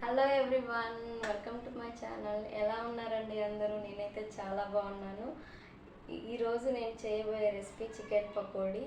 Hello everyone, welcome to my channel. ఎలా ఉన్నారండి అందరూ? నేనైతే చాలా బాగున్నాను. ఈరోజు నేను చేయబోయే రెసిపీ చికెన్ పకోడీ.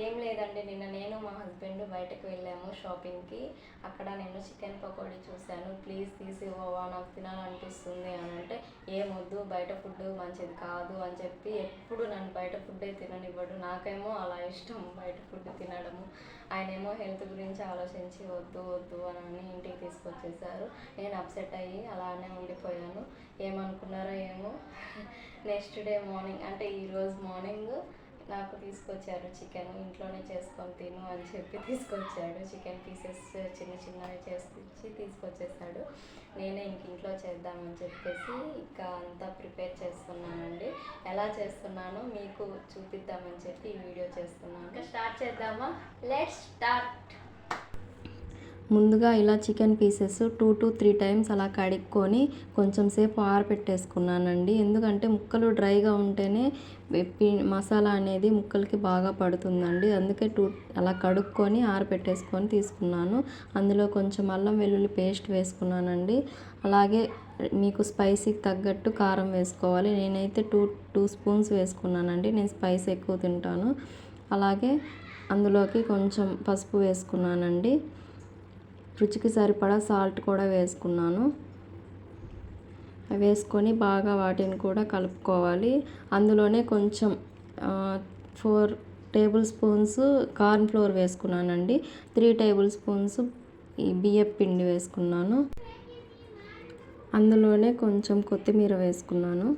ఏం లేదండి, నేను మా హస్బెండ్ బయటకు వెళ్ళాము షాపింగ్కి. అక్కడ నేను చికెన్ పకోడీ చూశాను. ప్లీజ్ తీసి ఇవ్వవా, నాకు తినాలనిపిస్తుంది అని అంటే, ఏమొద్దు బయట ఫుడ్ మంచిది కాదు అని చెప్పి ఎప్పుడు నన్ను బయట ఫుడ్డే తిననివ్వడు. నాకేమో అలా ఇష్టం బయట ఫుడ్ తినడము. ఆయనేమో హెల్త్ గురించి ఆలోచించి వద్దు వద్దు అని ఇంటికి తీసుకొచ్చేసారు. నేను అప్సెట్ అయ్యి అలానే ఉండిపోయాను. ఏమనుకున్నారో ఏమో. నెక్స్ట్ డే మార్నింగ్ అంటే ఈరోజు మార్నింగ్ నాకు తీసుకొచ్చారు చికెన్. ఇంట్లోనే చేసుకొని తిను అని చెప్పి తీసుకొచ్చాడు. చికెన్ పీసెస్ చిన్న చిన్నవి చేసుకొచ్చి తీసుకొచ్చేసాడు. నేనే ఇంట్లో చేద్దామని చెప్పేసి ఇంకా అంతా ప్రిపేర్ చేస్తున్నానండి. ఎలా చేస్తున్నానో మీకు చూపిద్దామని చెప్పి ఈ వీడియో చేస్తున్నాను. ఇంకా స్టార్ట్ చేద్దామా? Let's start. ముందుగా ఇలా చికెన్ పీసెస్ 2 to 3 టైమ్స్ అలా కడుక్కొని కొంచెం సేపు ఆరబెట్టేసుకున్నానండి. ఎందుకంటే ముక్కలు డ్రైగా ఉంటేనే మసాలా అనేది ముక్కలకి బాగా పడుతుందండి. అందుకే అలా కడుక్కొని ఆరబెట్టేసుకొని తీసుకున్నాను. అందులో కొంచెం అల్లం వెల్లుల్లి పేస్ట్ వేసుకున్నానండి. అలాగే మీకు స్పైసీకి తగ్గట్టు కారం వేసుకోవాలి. నేనైతే టూ స్పూన్స్ వేసుకున్నానండి. నేను స్పైస్ ఎక్కువ తింటాను. అలాగే అందులోకి కొంచెం పసుపు వేసుకున్నానండి. రుచికి సరిపడా సాల్ట్ కూడా వేసుకున్నాను. వేసుకొని బాగా వాటిని కూడా కలుపుకోవాలి. అందులోనే కొంచెం 4 టేబుల్ స్పూన్స్ కార్న్ ఫ్లోర్ వేసుకున్నానండి. 3 టేబుల్ స్పూన్స్ ఈ బియ్యం పిండి వేసుకున్నాను. అందులోనే కొంచెం కొత్తిమీర వేసుకున్నాను.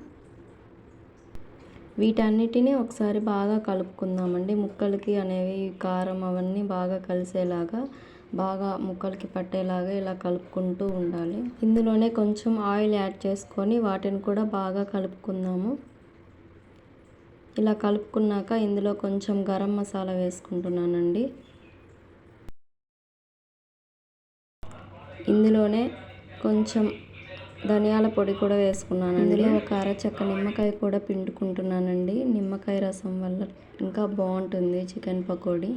వీటన్నిటిని ఒకసారి బాగా కలుపుకుందామండి. ముక్కలకి అనేవి కారం అవన్నీ బాగా కలిసేలాగా, బాగా ముక్కలకి పట్టేలాగా ఇలా కలుపుకుంటూ ఉండాలి. ఇందులోనే కొంచెం ఆయిల్ యాడ్ చేసుకొని వాటిని కూడా బాగా కలుపుకుందాము. ఇలా కలుపుకున్నాక ఇందులో కొంచెం గరం మసాలా వేసుకుంటున్నానండి. ఇందులోనే కొంచెం ధనియాల పొడి కూడా వేసుకున్నానండి. ఇందులో ఒక అరచెక్క నిమ్మకాయ కూడా పిండుకుంటున్నానండి. నిమ్మకాయ రసం వల్ల ఇంకా బాగుంటుంది చికెన్ పకోడీ.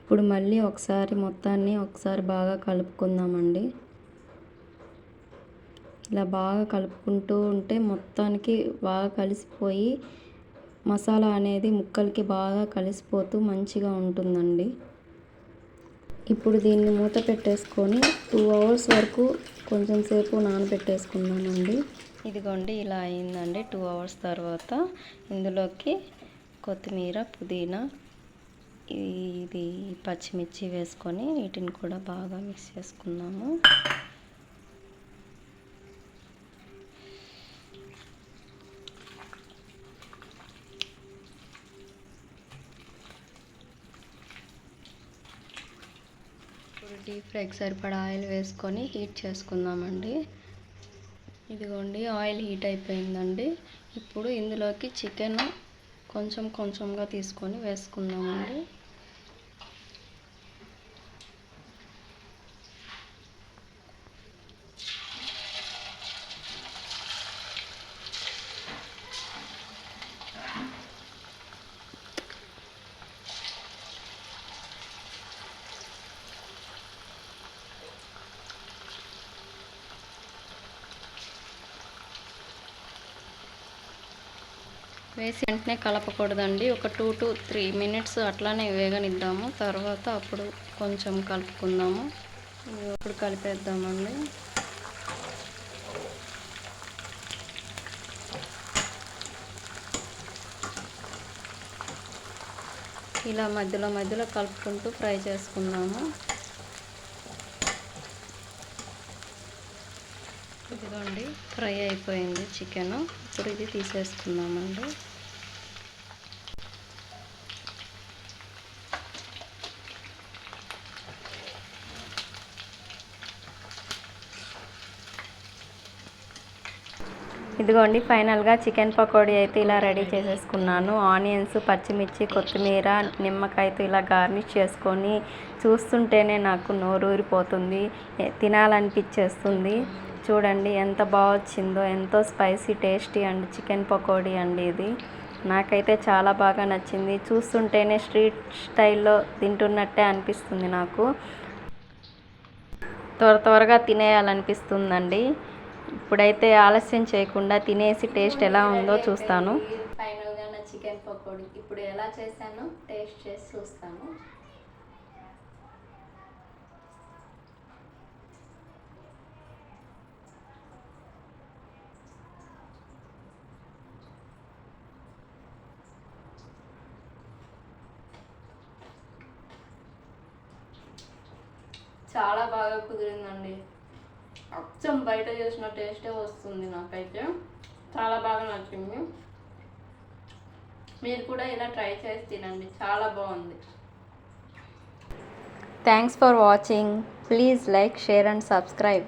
ఇప్పుడు మళ్ళీ మొత్తాన్ని ఒకసారి బాగా కలుపుకుందామండి. ఇలా బాగా కలుపుకుంటూ ఉంటే మొత్తానికి బాగా కలిసిపోయి మసాలా అనేది ముక్కలకి బాగా కలిసిపోతూ మంచిగా ఉంటుందండి. ఇప్పుడు దీన్ని మూత పెట్టేసుకొని 2 hours వరకు కొంచెం సేపు నానబెట్టేసుకుందామండి. ఇదిగోండి ఇలా అయిందండి. 2 hours తర్వాత ఇందులోకి కొత్తిమీర, పుదీనా, ఇది పచ్చిమిర్చి వేసుకొని వీటిని కూడా బాగా మిక్స్ చేసుకుందాము. ఇప్పుడు డీప్ ఫ్రైకి సరిపడా ఆయిల్ వేసుకొని హీట్ చేసుకుందామండి. ఇదిగోండి ఆయిల్ హీట్ అయిపోయిందండి. ఇప్పుడు ఇందులోకి చికెన్ కొంచెంగా తీసుకొని వేసుకుందామండి. వేసి వెంటనే కలపకూడదండి. ఒక 2 to 3 minutes అట్లానే వేగనిద్దాము. తర్వాత అప్పుడు కొంచెం కలుపుకుందాము. ఇప్పుడు కలిపేద్దామండి. ఇలా మధ్యలో కలుపుకుంటూ ఫ్రై చేసుకుందాము. ఇదిగోండి ఫ్రై అయిపోయింది చికెన్. ఇప్పుడు ఇది తీసేసుకుందామండి. ఇదిగోండి ఫైనల్గా చికెన్ పకోడీ అయితే ఇలా రెడీ చేసేసుకున్నాను. ఆనియన్స్, పచ్చిమిర్చి, కొత్తిమీర, నిమ్మకాయతో ఇలా గార్నిష్ చేసుకొని చూస్తుంటేనే నాకు నోరూరిపోతుంది, తినాలనిపించేస్తుంది. చూడండి ఎంత బాగా వచ్చిందో. ఎంతో spicy tasty and chicken pakodi అండి ఇది. నాకైతే చాలా బాగా నచ్చింది. చూస్తుంటేనే స్ట్రీట్ స్టైల్లో తింటున్నట్టే అనిపిస్తుంది నాకు. త్వరగా తినేయాలనిపిస్తుందండి. ఇప్పుడైతే ఆలస్యం చేయకుండా తినేసి టేస్ట్ ఎలా ఉందో చూస్తాను. ఫైనల్గా నా చికెన్ పకోడీ ఇప్పుడు ఎలా చేశానో టేస్ట్ చేసి చూస్తాను. చాలా బాగా కుదిరిందండి. అచ్చం బయట చేసిన టేస్టే వస్తుంది నాకైతే. చాలా బాగా నచ్చింది. మీరు కూడా ఇలా ట్రై చేసి తినండి, చాలా బాగుంది. Thanks for watching. Please like, share and subscribe.